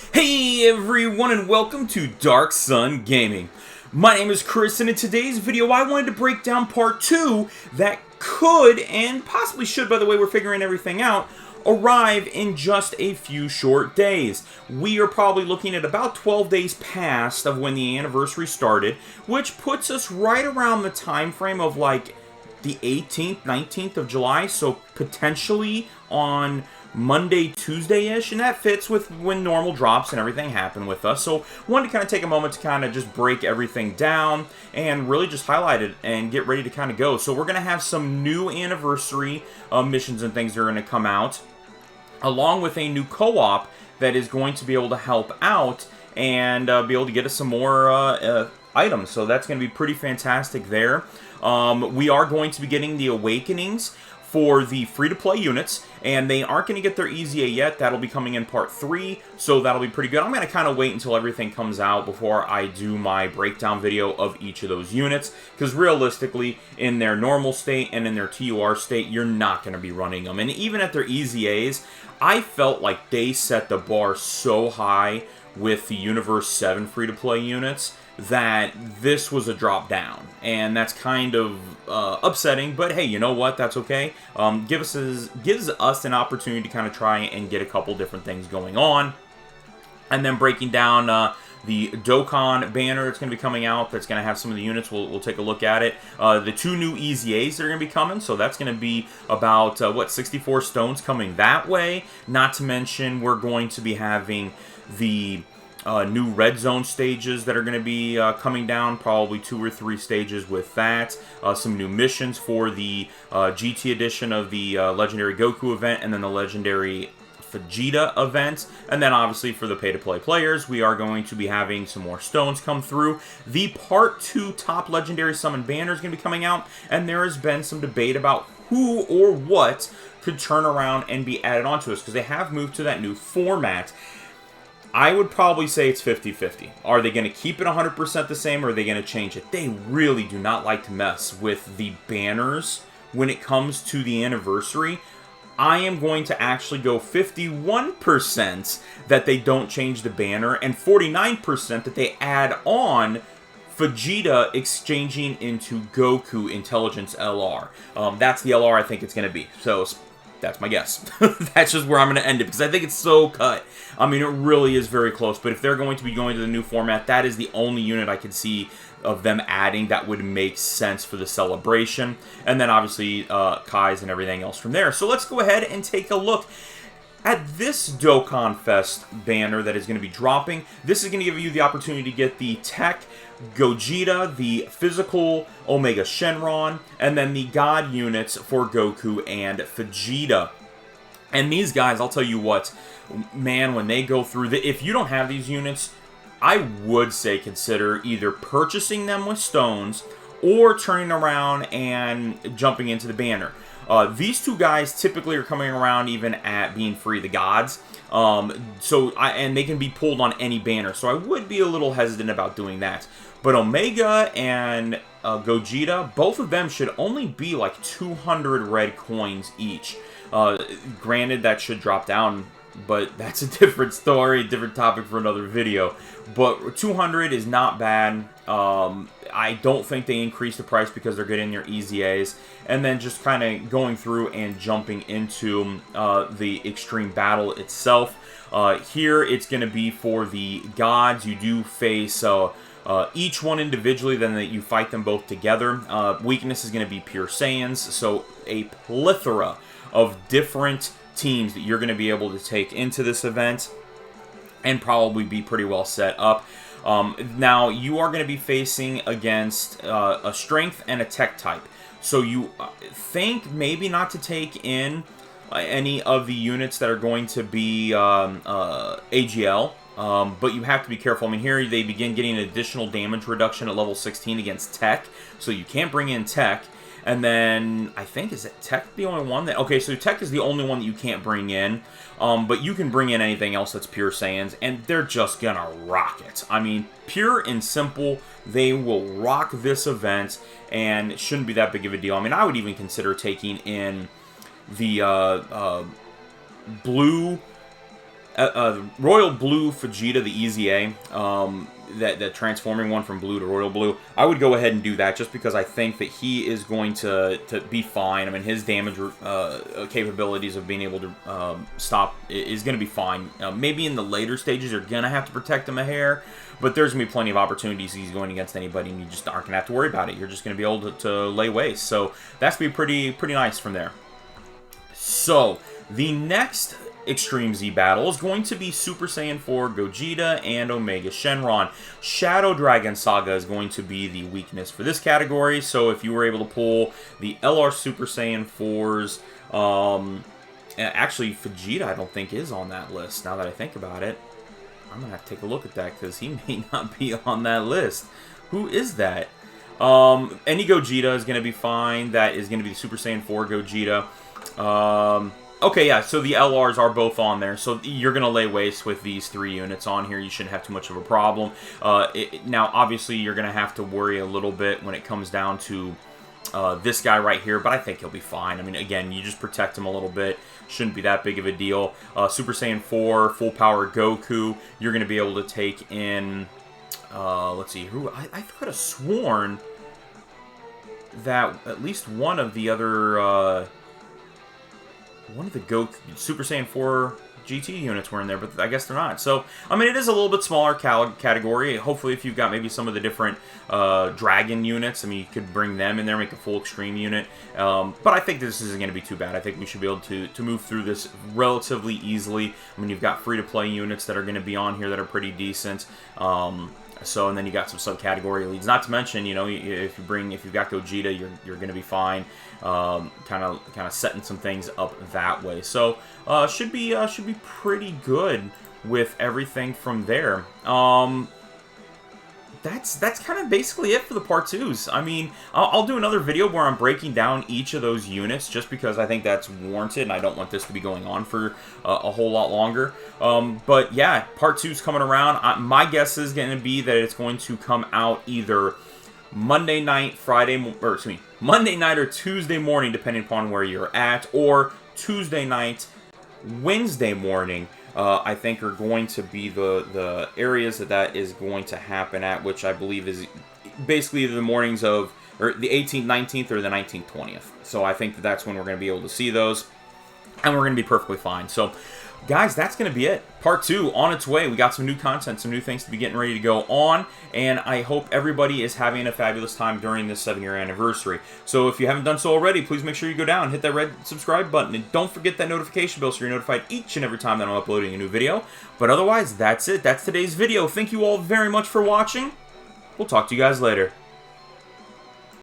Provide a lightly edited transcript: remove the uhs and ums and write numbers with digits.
Hey everyone and welcome to Darkson Gaming. My name is Chris and in today's video I wanted to break down part 2 that could, and possibly should by the way we're figuring everything out, arrive in just a few short days. We are probably looking at about 12 days past of when the anniversary started, which puts us right around the time frame of like the 18th, 19th of July, so potentially on Monday, Tuesday-ish, and that fits with when normal drops and everything happen with us. So wanted to kind of take a moment to kind of just break everything down and really just highlight it and get ready to kind of go. So we're going to have some new anniversary missions and things that are going to come out, along with a new co-op that is going to be able to help out and be able to get us some more items. So that's going to be pretty fantastic there. We are going to be getting the awakenings for the free-to-play units, and they aren't going to get their EZA yet. That'll be coming in part 3, so that'll be pretty good. I'm going to kind of wait until everything comes out before I do my breakdown video of each of those units, because realistically, in their normal state and in their TUR state, you're not going to be running them. And even at their EZAs, I felt like they set the bar so high with the Universe 7 free-to-play units that this was a drop down, and that's kind of upsetting, but hey, you know what, that's okay. Gives us an opportunity to kind of try and get a couple different things going on. And then breaking down the Dokkan Banner that's going to be coming out, that's going to have some of the units. We'll take a look at it. The 2 new EZAs that are going to be coming, so that's going to be about, 64 stones coming that way. Not to mention, we're going to be having the new red zone stages that are going to be coming down, probably 2 or 3 stages with that. Some new missions for the GT edition of the legendary Goku event, and then the legendary Vegeta event. And then obviously for the pay-to-play players, we are going to be having some more stones come through. The part 2 top legendary summon banner is going to be coming out, and there has been some debate about who or what could turn around and be added onto us, because they have moved to that new format. I would probably say it's 50-50. Are they going to keep it 100% the same, or are they going to change it? They really do not like to mess with the banners when it comes to the anniversary. I am going to actually go 51% that they don't change the banner, and 49% that they add on Vegeta exchanging into Goku Intelligence LR. That's the LR I think it's going to be. So that's my guess. That's just where I'm going to end it, because I think it's so cut. I mean, it really is very close. But if they're going to be going to the new format, that is the only unit I could see of them adding that would make sense for the celebration. And then obviously Kai's and everything else from there. So let's go ahead and take a look at this Dokkan Fest banner that is going to be dropping. This is going to give you the opportunity to get the Tech Gogeta, the physical Omega Shenron, and then the God units for Goku and Vegeta. And these guys, I'll tell you what, man, when they go through if you don't have these units, I would say consider either purchasing them with stones or turning around and jumping into the banner. These 2 guys typically are coming around even at being free, the gods. And they can be pulled on any banner, so I would be a little hesitant about doing that. But Omega and Gogeta, both of them should only be like 200 red coins each. Granted, that should drop down, but that's a different story, different topic for another video. But 200 is not bad. I don't think they increase the price because they're getting their EZAs. And then just kind of going through and jumping into the Extreme Battle itself. Here, it's going to be for the gods. You do face each one individually, then you fight them both together. Weakness is going to be pure Saiyans, so a plethora of different teams that you're going to be able to take into this event and probably be pretty well set up. Now, you are going to be facing against a strength and a tech type. So you think maybe not to take in any of the units that are going to be AGL. But you have to be careful. I mean, here they begin getting an additional damage reduction at level 16 against Tech. So you can't bring in Tech. And then, I think, is it Tech the only one that... Okay, so Tech is the only one that you can't bring in. But you can bring in anything else that's pure Saiyans, and they're just gonna rock it. I mean, pure and simple, they will rock this event, and it shouldn't be that big of a deal. I mean, I would even consider taking in the blue Royal Blue Vegeta, the Easy A, that transforming one from blue to royal blue, I would go ahead and do that just because I think that he is going to be fine. I mean, his damage capabilities of being able to stop is going to be fine. Maybe in the later stages, you're going to have to protect him a hair, but there's going to be plenty of opportunities he's going against anybody, and you just aren't going to have to worry about it. You're just going to be able to lay waste. So that's going to be pretty nice from there. So the next Extreme Z battle is going to be Super Saiyan 4 Gogeta and Omega Shenron. Shadow Dragon Saga is going to be the weakness for this category, so if you were able to pull the LR Super Saiyan 4s, actually Vegeta I don't think is on that list, now that I think about it. I'm going to have to take a look at that because he may not be on that list. Who is that? Any Gogeta is going to be fine. That is going to be the Super Saiyan 4 Gogeta. Okay, yeah, so the LRs are both on there, so you're going to lay waste with these 3 units on here. You shouldn't have too much of a problem. Now, obviously, you're going to have to worry a little bit when it comes down to this guy right here, but I think he'll be fine. I mean, again, you just protect him a little bit. Shouldn't be that big of a deal. Super Saiyan 4, full power Goku, you're going to be able to take in, let's see, who I could have sworn that at least one of the other... one of the Goku Super Saiyan 4 GT units were in there, but I guess they're not. So, I mean, it is a little bit smaller category. Hopefully, if you've got maybe some of the different Dragon units, I mean, you could bring them in there, make a full Extreme unit. But I think this isn't going to be too bad. I think we should be able to move through this relatively easily. I mean, you've got free-to-play units that are going to be on here that are pretty decent. So, and then you got some subcategory leads. Not to mention, you know, if you've got Gogeta, you're going to be fine. Kind of setting some things up that way. So, should be pretty good with everything from there. That's kind of basically it for the part 2s. I mean, I'll do another video where I'm breaking down each of those units just because I think that's warranted and I don't want this to be going on for a whole lot longer. But yeah, part 2's coming around. My guess is going to be that it's going to come out either Monday night, Monday night or Tuesday morning, depending upon where you're at, or Tuesday night, Wednesday morning. I think are going to be the areas that is going to happen at, which I believe is basically the mornings of, or the 18th, 19th, or the 19th, 20th. So I think that's when we're going to be able to see those, and we're going to be perfectly fine. So, guys, that's going to be it. Part 2 on its way. We got some new content, some new things to be getting ready to go on, and I hope everybody is having a fabulous time during this 7-year anniversary. So if you haven't done so already, please make sure you go down, hit that red subscribe button, and don't forget that notification bell so you're notified each and every time that I'm uploading a new video. But otherwise, that's it. That's today's video. Thank you all very much for watching. We'll talk to you guys later.